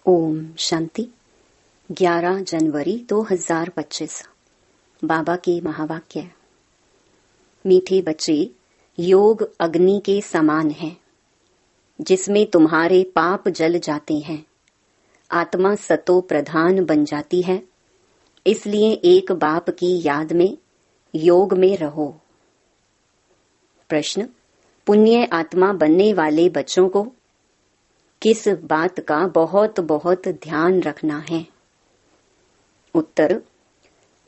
ओम शांति। 11 जनवरी 2025। बाबा के महावाक्य। मीठे बच्चे, योग अग्नि के समान है जिसमें तुम्हारे पाप जल जाते हैं। आत्मा सतो प्रधान बन जाती है, इसलिए एक बाप की याद में योग में रहो। प्रश्न: पुण्य आत्मा बनने वाले बच्चों को किस बात का बहुत बहुत ध्यान रखना है? उत्तर: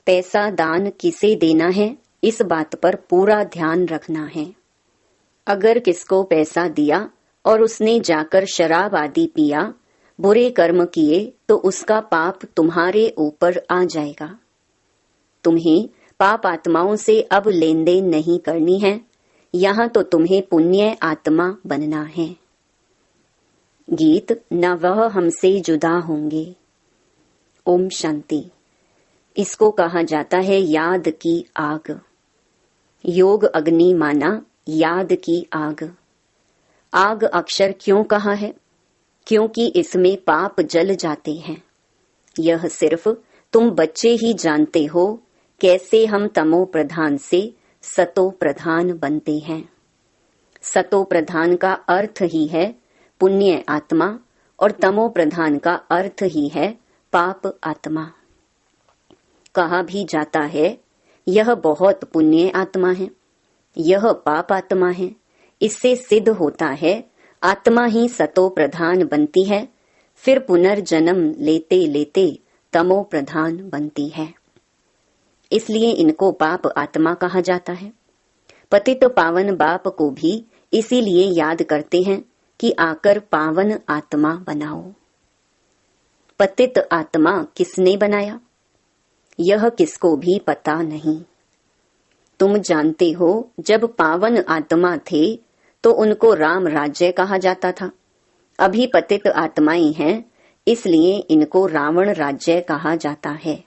पैसा दान किसे देना है इस बात पर पूरा ध्यान रखना है। अगर किसको पैसा दिया और उसने जाकर शराब आदि पिया, बुरे कर्म किए, तो उसका पाप तुम्हारे ऊपर आ जाएगा। तुम्हें पाप आत्माओं से अब लेन देन नहीं करनी है, यहाँ तो तुम्हें पुण्य आत्मा बनना है। गीत: न वह हमसे जुदा होंगे। ओम शांति। इसको कहा जाता है याद की आग। योग अग्नि माना याद की आग। आग अक्षर क्यों कहा है? क्योंकि इसमें पाप जल जाते हैं। यह सिर्फ तुम बच्चे ही जानते हो कैसे हम तमो प्रधान से सतो प्रधान बनते हैं। सतो प्रधान का अर्थ ही है पुण्य आत्मा और तमो प्रधान का अर्थ ही है पाप आत्मा। कहा भी जाता है यह बहुत पुण्य आत्मा है, यह पाप आत्मा है। इससे सिद्ध होता है आत्मा ही सतो प्रधान बनती है, फिर पुनर्जन्म लेते लेते तमो प्रधान बनती है। इसलिए इनको पाप आत्मा कहा जाता है। पतित पावन बाप को भी इसीलिए याद करते हैं कि आकर पावन आत्मा बनाओ। पतित आत्मा किसने बनाया, यह किसको भी पता नहीं। तुम जानते हो जब पावन आत्मा थे तो उनको राम राज्य कहा जाता था। अभी पतित आत्माएं हैं, इसलिए इनको रावण राज्य कहा जाता है।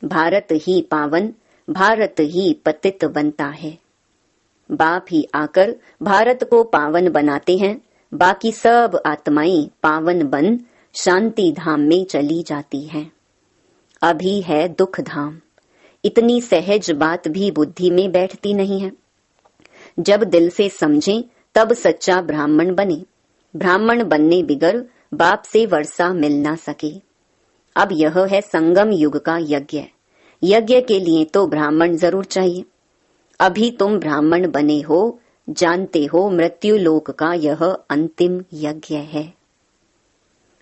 भारत ही पावन, भारत ही पतित बनता है। बाप ही आकर भारत को पावन बनाते हैं, बाकी सब आत्माएं पावन बन शांति धाम में चली जाती हैं। अभी है दुख धाम। इतनी सहज बात भी बुद्धि में बैठती नहीं है। जब दिल से समझें तब सच्चा ब्राह्मण बने। ब्राह्मण बनने बिगर बाप से वर्षा मिल ना सके। अब यह है संगम युग का यज्ञ। यज्ञ के लिए तो ब्राह्मण जरूर चाहिए। अभी तुम ब्राह्मण बने हो, जानते हो मृत्यु लोक का यह अंतिम यज्ञ है।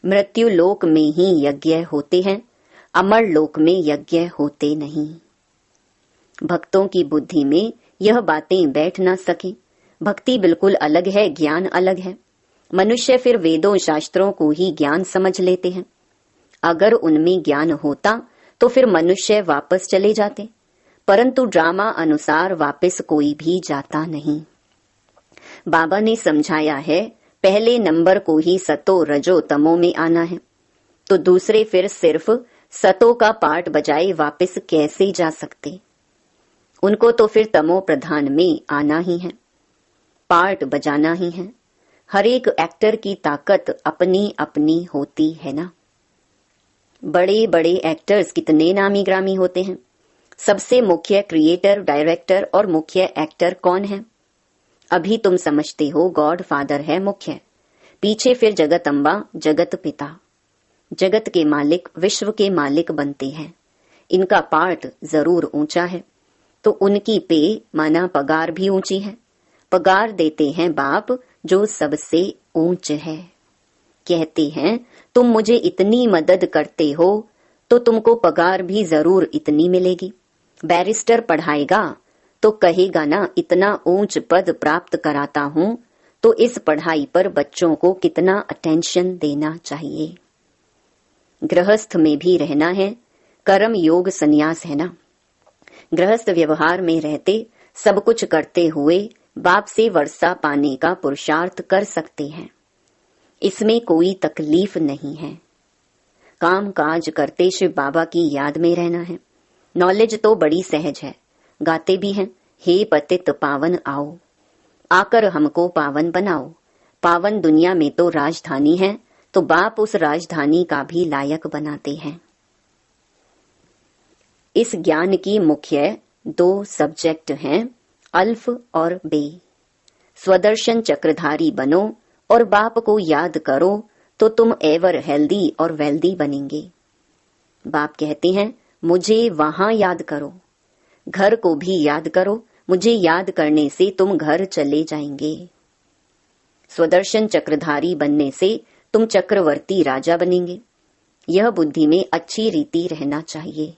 मृत्यु लोक में ही यज्ञ होते हैं, अमर लोक में यज्ञ होते नहीं। भक्तों की बुद्धि में यह बातें बैठ ना सके। भक्ति बिल्कुल अलग है, ज्ञान अलग है। मनुष्य फिर वेदों शास्त्रों को ही ज्ञान समझ लेते हैं। अगर उनमें ज्ञान होता तो फिर मनुष्य वापस चले जाते, परंतु ड्रामा अनुसार वापस कोई भी जाता नहीं। बाबा ने समझाया है पहले नंबर को ही सतो रजो तमो में आना है, तो दूसरे फिर सिर्फ सतो का पाठ बजाए वापस कैसे जा सकते? उनको तो फिर तमो प्रधान में आना ही है, पार्ट बजाना ही है। हर एक एक्टर की ताकत अपनी अपनी होती है ना। बड़े बड़े एक्टर्स कितने नामी ग्रामी होते हैं। सबसे मुख्य क्रिएटर, डायरेक्टर और मुख्य एक्टर कौन है? अभी तुम समझते हो गॉड फादर है मुख्य, पीछे फिर जगत अम्बा, जगत पिता। जगत के मालिक विश्व के मालिक बनते हैं। इनका पार्ट जरूर ऊंचा है, तो उनकी पे माना पगार भी ऊंची है। पगार देते हैं बाप जो सबसे ऊंच है। कहते हैं तुम मुझे इतनी मदद करते हो तो तुमको पगार भी जरूर इतनी मिलेगी। बैरिस्टर पढ़ाएगा तो कहेगा ना इतना ऊंच पद प्राप्त कराता हूं, तो इस पढ़ाई पर बच्चों को कितना अटेंशन देना चाहिए। गृहस्थ में भी रहना है, कर्म योग संन्यास है ना। गृहस्थ व्यवहार में रहते सब कुछ करते हुए बाप से वर्षा पाने का पुरुषार्थ कर सकते हैं। इसमें कोई तकलीफ नहीं है। काम काज करते शिव बाबा की याद में रहना है। नॉलेज तो बड़ी सहज है, गाते भी हैं हे पतित पावन आओ, आकर हमको पावन बनाओ। पावन दुनिया में तो राजधानी है, तो बाप उस राजधानी का भी लायक बनाते हैं। इस ज्ञान की मुख्य 2 सब्जेक्ट हैं, अल्फ और बे। स्वदर्शन चक्रधारी बनो और बाप को याद करो तो तुम एवर हेल्दी और वेल्दी बनेंगे। बाप कहते हैं मुझे वहां याद करो, घर को भी याद करो, मुझे याद करने से तुम घर चले जाएंगे। स्वदर्शन चक्रधारी बनने से तुम चक्रवर्ती राजा बनेंगे। यह बुद्धि में अच्छी रीति रहना चाहिए।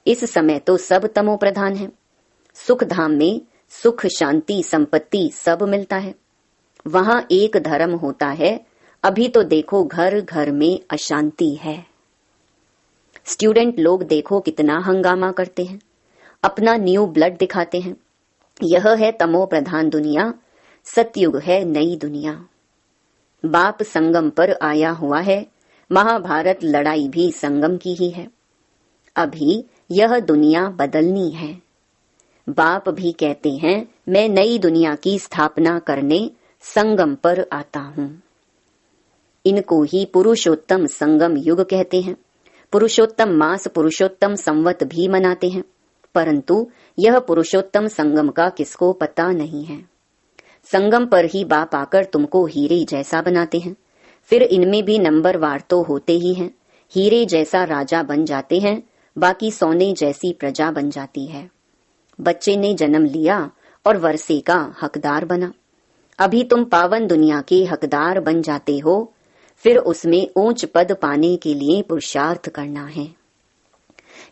इस समय तो सब तमो प्रधान है। सुख धाम में सुख, शांति, संपत्ति सब मिलता है। वहां एक धर्म होता है। अभी तो देखो घर घर में अशांति है। स्टूडेंट लोग देखो कितना हंगामा करते हैं, अपना न्यू ब्लड दिखाते हैं। यह है तमो प्रधान दुनिया, सतयुग है नई दुनिया। बाप संगम पर आया हुआ है। महाभारत लड़ाई भी संगम की ही है। अभी यह दुनिया बदलनी है। बाप भी कहते हैं मैं नई दुनिया की स्थापना करने संगम पर आता हूँ। इनको ही पुरुषोत्तम संगम युग कहते हैं। पुरुषोत्तम मास, पुरुषोत्तम संवत भी मनाते हैं, परंतु यह पुरुषोत्तम संगम का किसको पता नहीं है। संगम पर ही बाप आकर तुमको हीरे जैसा बनाते हैं। फिर इनमें भी नंबरवार तो होते ही हैं। हीरे जैसा राजा बन जाते हैं, बाकी सोने जैसी प्रजा बन जाती है। बच्चे ने जन्म लिया और वर्षे का हकदार बना। अभी तुम पावन दुनिया के हकदार बन जाते हो। फिर उसमें ऊंच पद पाने के लिए पुरुषार्थ करना है।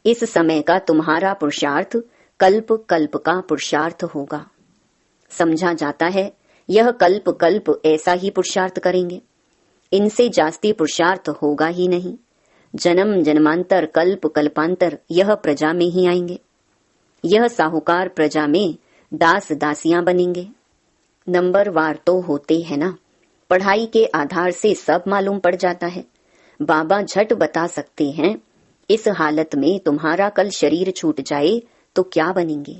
इस समय का तुम्हारा पुरुषार्थ कल्प कल्प का पुरुषार्थ होगा। समझा जाता है यह कल्प कल्प ऐसा ही पुरुषार्थ करेंगे। इनसे जास्ती पुरुषार्थ होगा ही नहीं। जन्म जन्मांतर कल्प कल्पांतर यह प्रजा में ही आएंगे। यह साहूकार प्रजा में दास दासियां बनेंगे। नंबरवार तो होते हैं ना। पढ़ाई के आधार से सब मालूम पड़ जाता है। बाबा झट बता सकते हैं इस हालत में तुम्हारा कल शरीर छूट जाए तो क्या बनेंगे।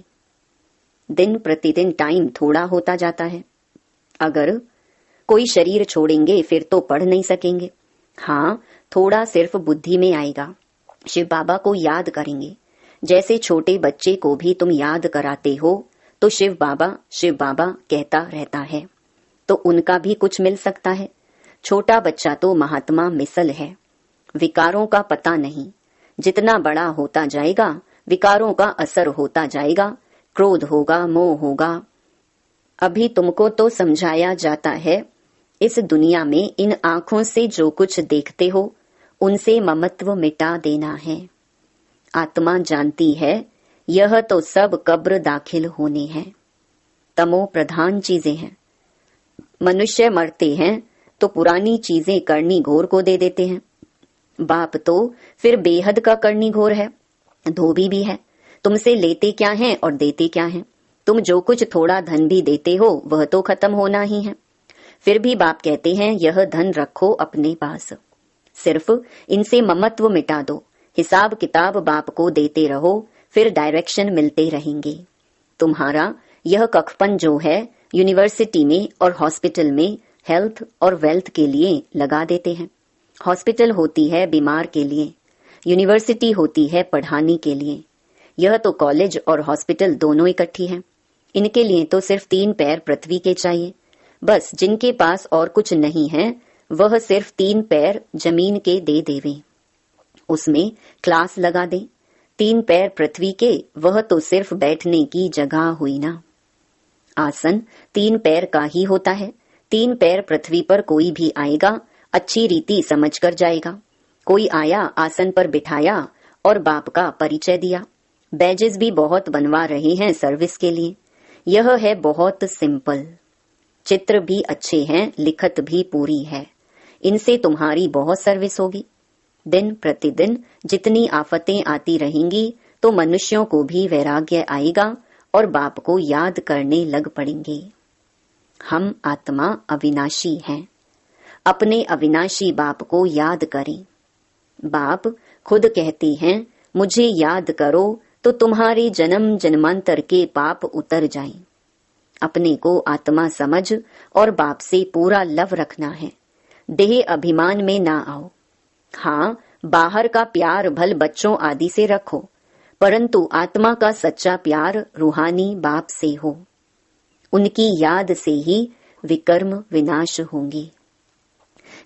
दिन प्रतिदिन टाइम थोड़ा होता जाता है। अगर कोई शरीर छोड़ेंगे फिर तो पढ़ नहीं सकेंगे। हाँ, थोड़ा सिर्फ बुद्धि में आएगा। शिव बाबा को याद करेंगे। जैसे छोटे बच्चे को भी तुम याद कराते हो तो शिव बाबा कहता रहता है, तो उनका भी कुछ मिल सकता है। छोटा बच्चा तो महात्मा मिसल है। विकारों का पता नहीं। जितना बड़ा होता जाएगा विकारों का असर होता जाएगा। क्रोध होगा, मोह होगा। अभी तुमको तो समझाया जाता है इस दुनिया में इन आंखों से जो कुछ देखते हो उनसे ममत्व मिटा देना है। आत्मा जानती है यह तो सब कब्र दाखिल होने हैं। तमो प्रधान चीजें हैं। मनुष्य मरते हैं तो पुरानी चीजें करनी घोर को दे देते हैं। बाप तो फिर बेहद का करनी घोर है। धोबी भी है। तुमसे लेते क्या हैं और देते क्या हैं। तुम जो कुछ थोड़ा धन भी देते हो वह तो खत्म होना ही है। फिर भी बाप कहते हैं यह धन रखो अपने पास। सिर्फ इनसे ममत्व मिटा दो। हिसाब किताब बाप को देते रहो, फिर डायरेक्शन मिलते रहेंगे। तुम्हारा यह कखपन जो है यूनिवर्सिटी में और हॉस्पिटल में हेल्थ और वेल्थ के लिए लगा देते हैं। हॉस्पिटल होती है बीमार के लिए, यूनिवर्सिटी होती है पढ़ाने के लिए। यह तो कॉलेज और हॉस्पिटल दोनों इकट्ठी हैं। इनके लिए तो सिर्फ 3 पैर पृथ्वी के चाहिए। बस जिनके पास और कुछ नहीं है वह सिर्फ 3 पैर जमीन के दे देवे, उसमें क्लास लगा दे। 3 पैर पृथ्वी के वह तो सिर्फ बैठने की जगह हुई ना। आसन 3 पैर का ही होता है। 3 पैर पृथ्वी पर कोई भी आएगा अच्छी रीति समझ कर जाएगा। कोई आया आसन पर बिठाया और बाप का परिचय दिया। बैजेस भी बहुत बनवा रहे हैं सर्विस के लिए। यह है बहुत सिंपल। चित्र भी अच्छे हैं, लिखत भी पूरी है। इनसे तुम्हारी बहुत सर्विस होगी। दिन प्रतिदिन जितनी आफतें आती रहेंगी तो मनुष्यों को भी वैराग्य आएगा और बाप को याद करने लग पड़ेंगे। हम आत्मा अविनाशी हैं। अपने अविनाशी बाप को याद करें। बाप खुद कहते हैं मुझे याद करो तो तुम्हारे जन्म जन्मांतर के पाप उतर जाएं। अपने को आत्मा समझ और बाप से पूरा लव रखना है। देह अभिमान में ना आओ। हाँ, बाहर का प्यार भल बच्चों आदि से रखो, परंतु आत्मा का सच्चा प्यार रूहानी बाप से हो। उनकी याद से ही विकर्म विनाश होंगे।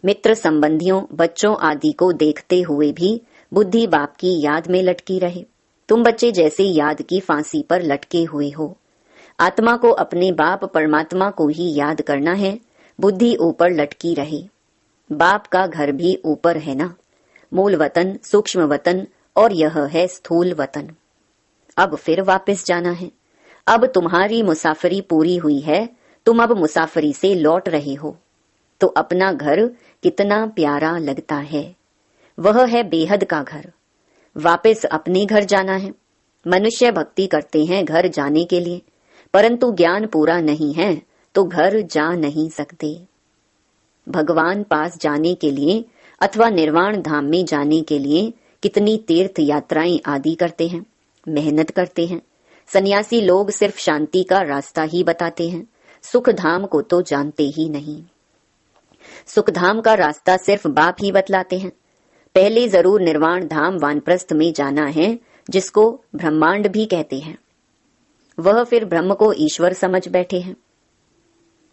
मित्र संबंधियों, बच्चों आदि को देखते हुए भी बुद्धि बाप की याद में लटकी रहे। तुम बच्चे जैसे याद की फांसी पर लटके हुए हो। आत्मा को अपने बाप परमात्मा को ही याद करना है। बुद्धि ऊपर लटकी रहे। बाप का घर भी ऊपर है ना, मूल वतन, सूक्ष्म वतन, और यह है स्थूल वतन। अब फिर वापस जाना है। अब तुम्हारी मुसाफरी पूरी हुई है, तुम अब मुसाफरी से लौट रहे हो, तो अपना घर कितना प्यारा लगता है। वह है बेहद का घर। वापस अपने घर जाना है। मनुष्य भक्ति करते हैं घर जाने के लिए, परंतु ज्ञान पूरा नहीं है तो घर जा नहीं सकते। भगवान पास जाने के लिए अथवा निर्वाण धाम में जाने के लिए कितनी तीर्थ यात्राएं आदि करते हैं, मेहनत करते हैं। सन्यासी लोग सिर्फ शांति का रास्ता ही बताते हैं, सुख धाम को तो जानते ही नहीं। सुख धाम का रास्ता सिर्फ बाप ही बतलाते हैं। पहले जरूर निर्वाण धाम वानप्रस्थ में जाना है, जिसको ब्रह्मांड भी कहते हैं। वह फिर ब्रह्म को ईश्वर समझ बैठे हैं।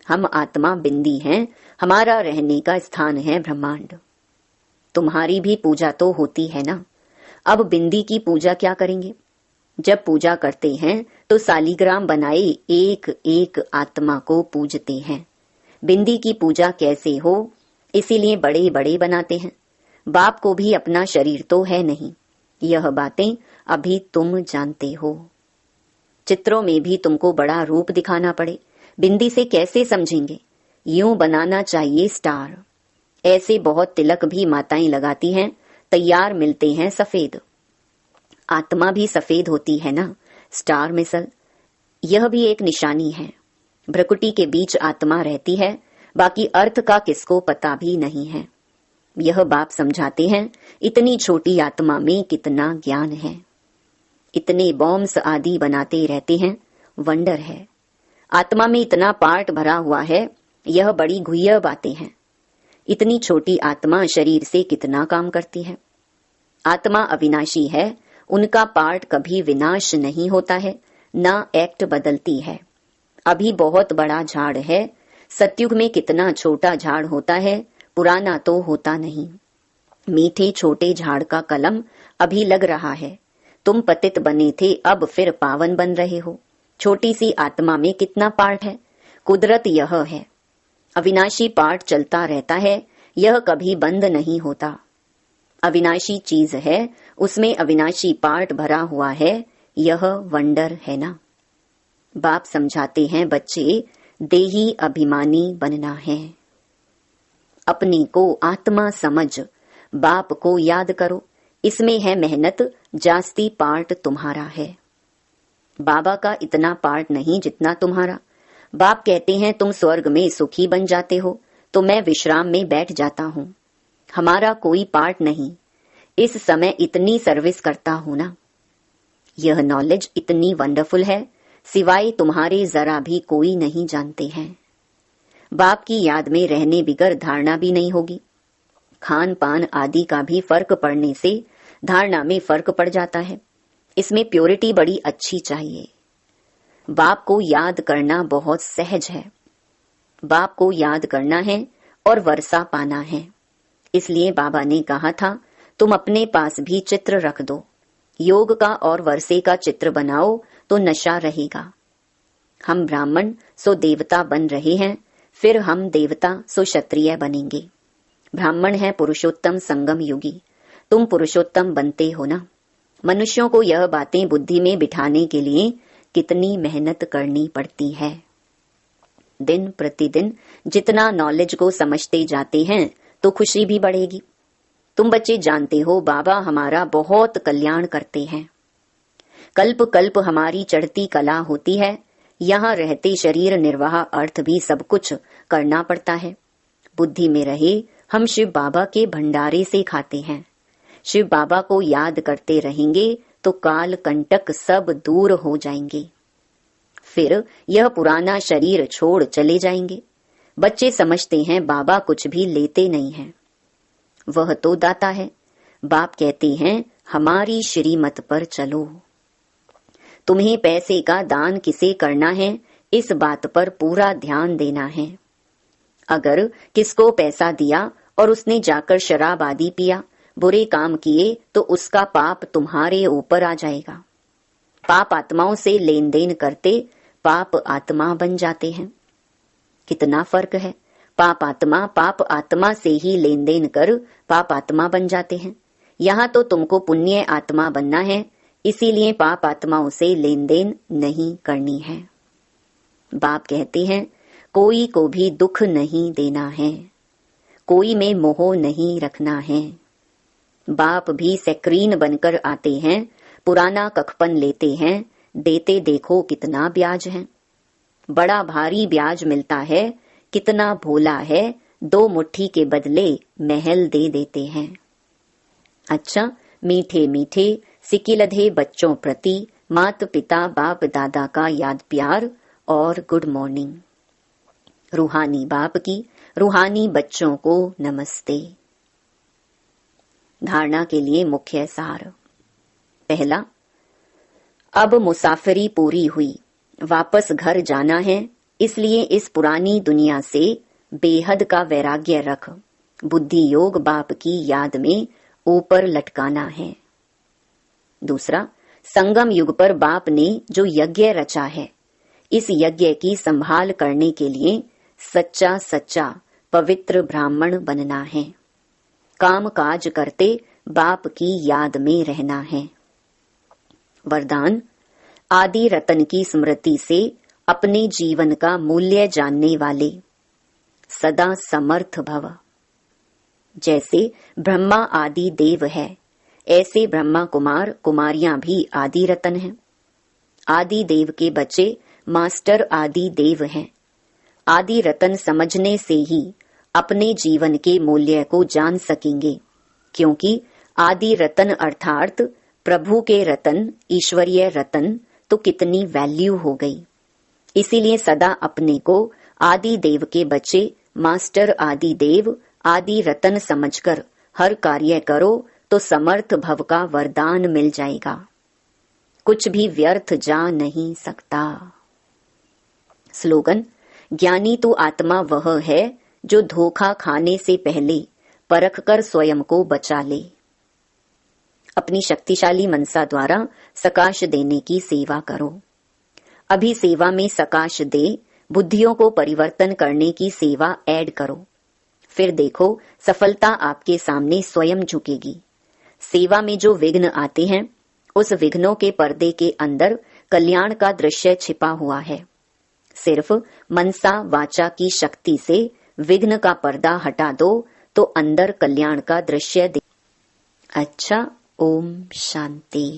हम आत्मा बिंदी हैं, हमारा रहने का स्थान है ब्रह्मांड। तुम्हारी भी पूजा तो होती है ना। अब बिंदी की पूजा क्या करेंगे? जब पूजा करते हैं तो सालीग्राम बनाए एक एक आत्मा को पूजते हैं। बिंदी की पूजा कैसे हो, इसीलिए बड़े बड़े बनाते हैं। बाप को भी अपना शरीर तो है नहीं। यह बातें अभी तुम जानते हो। चित्रों में भी तुमको बड़ा रूप दिखाना पड़े, बिंदी से कैसे समझेंगे? यूं बनाना चाहिए स्टार। ऐसे बहुत तिलक भी माताएं लगाती हैं, तैयार मिलते हैं सफेद। आत्मा भी सफेद होती है ना, स्टार मिसल। यह भी एक निशानी है। भ्रकुटी के बीच आत्मा रहती है, बाकी अर्थ का किसको पता भी नहीं है। यह बाप समझाते हैं, इतनी छोटी आत्मा में कितना ज्ञान है। इतने बॉम्ब्स आदि बनाते रहते हैं, वंडर है। आत्मा में इतना पार्ट भरा हुआ है, यह बड़ी गुह्य बातें हैं। इतनी छोटी आत्मा शरीर से कितना काम करती है। आत्मा अविनाशी है, उनका पार्ट कभी विनाश नहीं होता है, ना एक्ट बदलती है। अभी बहुत बड़ा झाड़ है, सतयुग में कितना छोटा झाड़ होता है, पुराना तो होता नहीं। मीठे छोटे झाड़ का कलम अभी लग रहा है। तुम पतित बने थे, अब फिर पावन बन रहे हो। छोटी सी आत्मा में कितना पार्ट है। कुदरत यह है, अविनाशी पार्ट चलता रहता है, यह कभी बंद नहीं होता। अविनाशी चीज है, उसमें अविनाशी पार्ट भरा हुआ है, यह वंडर है ना। बाप समझाते हैं, बच्चे देही अभिमानी बनना है। अपने को आत्मा समझ, बाप को याद करो। इसमें है मेहनत, जास्ती पार्ट तुम्हारा है। बाबा का इतना पार्ट नहीं जितना तुम्हारा। बाप कहते हैं, तुम स्वर्ग में सुखी बन जाते हो तो मैं विश्राम में बैठ जाता हूँ। हमारा कोई पार्ट नहीं। इस समय इतनी सर्विस करता हूँ ना। यह नॉलेज इतनी वंडरफुल है, सिवाय तुम्हारे जरा भी कोई नहीं जानते हैं। बाप की याद में रहने बिगर धारणा भी नहीं होगी। खान पान आदि का भी फर्क पड़ने से धारणा में फर्क पड़ जाता है। इसमें प्योरिटी बड़ी अच्छी चाहिए। बाप को याद करना बहुत सहज है। बाप को याद करना है और वर्षा पाना है। इसलिए बाबा ने कहा था, तुम अपने पास भी चित्र रख दो। योग का और वर्षे का चित्र बनाओ तो नशा रहेगा। हम ब्राह्मण सो देवता बन रहे हैं, फिर हम देवता सो क्षत्रिय बनेंगे। ब्राह्मण है पुरुषोत्तम संगम युगी, तुम पुरुषोत्तम बनते हो ना। मनुष्यों को यह बातें बुद्धि में बिठाने के लिए कितनी मेहनत करनी पड़ती है। दिन प्रतिदिन जितना नॉलेज को समझते जाते हैं तो खुशी भी बढ़ेगी। तुम बच्चे जानते हो, बाबा हमारा बहुत कल्याण करते हैं। कल्प कल्प हमारी चढ़ती कला होती है। यहाँ रहते शरीर निर्वाह अर्थ भी सब कुछ करना पड़ता है। बुद्धि में रहे, हम शिव बाबा के भंडारे से खाते हैं। शिव बाबा को याद करते रहेंगे तो काल कंटक सब दूर हो जाएंगे। फिर यह पुराना शरीर छोड़ चले जाएंगे। बच्चे समझते हैं बाबा कुछ भी लेते नहीं हैं, वह तो दाता है। बाप कहते हैं हमारी श्रीमत पर चलो। तुम्हें पैसे का दान किसे करना है, इस बात पर पूरा ध्यान देना है। अगर किसको पैसा दिया और उसने जाकर शराब आदि पिया, बुरे काम किए, तो उसका पाप तुम्हारे ऊपर आ जाएगा। पाप आत्माओं से लेन देन करते पाप आत्मा बन जाते हैं। कितना फर्क है। पाप आत्मा से ही लेन देन कर पाप आत्मा बन जाते हैं। यहाँ तो तुमको पुण्य आत्मा बनना है, इसीलिए पाप आत्माओं से लेन देन नहीं करनी है। बाप कहते हैं कोई को भी दुख नहीं देना है, कोई में मोह नहीं रखना है। बाप भी सेक्रीन बनकर आते हैं, पुराना कखपन लेते हैं, देते देखो कितना ब्याज है। बड़ा भारी ब्याज मिलता है, कितना भोला है, 2 मुट्ठी के बदले महल दे देते हैं। अच्छा, मीठे मीठे सिकिलधे बच्चों प्रति माता पिता बाप दादा का याद प्यार और गुड मॉर्निंग। रूहानी बाप की रूहानी बच्चों को नमस्ते। धारणा के लिए मुख्य सार। पहला, अब मुसाफरी पूरी हुई, वापस घर जाना है, इसलिए इस पुरानी दुनिया से बेहद का वैराग्य रख बुद्धि योग बाप की याद में ऊपर लटकाना है। दूसरा, संगम युग पर बाप ने जो यज्ञ रचा है, इस यज्ञ की संभाल करने के लिए सच्चा सच्चा पवित्र ब्राह्मण बनना है। काम काज करते बाप की याद में रहना है। वरदान, आदि रतन की स्मृति से अपने जीवन का मूल्य जानने वाले सदा समर्थ भव। जैसे ब्रह्मा आदि देव है, ऐसे ब्रह्मा कुमार कुमारियां भी आदि रतन हैं। आदि देव के बच्चे मास्टर आदि देव हैं। आदि रतन समझने से ही अपने जीवन के मूल्य को जान सकेंगे, क्योंकि आदि रतन अर्थात प्रभु के रतन, ईश्वरीय रतन तो कितनी वैल्यू हो गई। इसीलिए सदा अपने को आदि देव के बच्चे मास्टर आदि देव आदि रतन समझकर हर कार्य करो तो समर्थ भव का वरदान मिल जाएगा। कुछ भी व्यर्थ जा नहीं सकता। स्लोगन, ज्ञानी तो आत्मा वह है जो धोखा खाने से पहले परख कर स्वयं को बचा ले। अपनी शक्तिशाली मनसा द्वारा सकाश देने की सेवा करो। अभी सेवा में सकाश दे, बुद्धियों को परिवर्तन करने की सेवा ऐड करो। फिर देखो सफलता आपके सामने स्वयं झुकेगी। सेवा में जो विघ्न आते हैं, उस विघ्नों के पर्दे के अंदर कल्याण का दृश्य छिपा हुआ है। सिर्फ मनसा वाचा की शक्ति से विघ्न का पर्दा हटा दो तो अंदर कल्याण का दृश्य अच्छा, ओम शांति।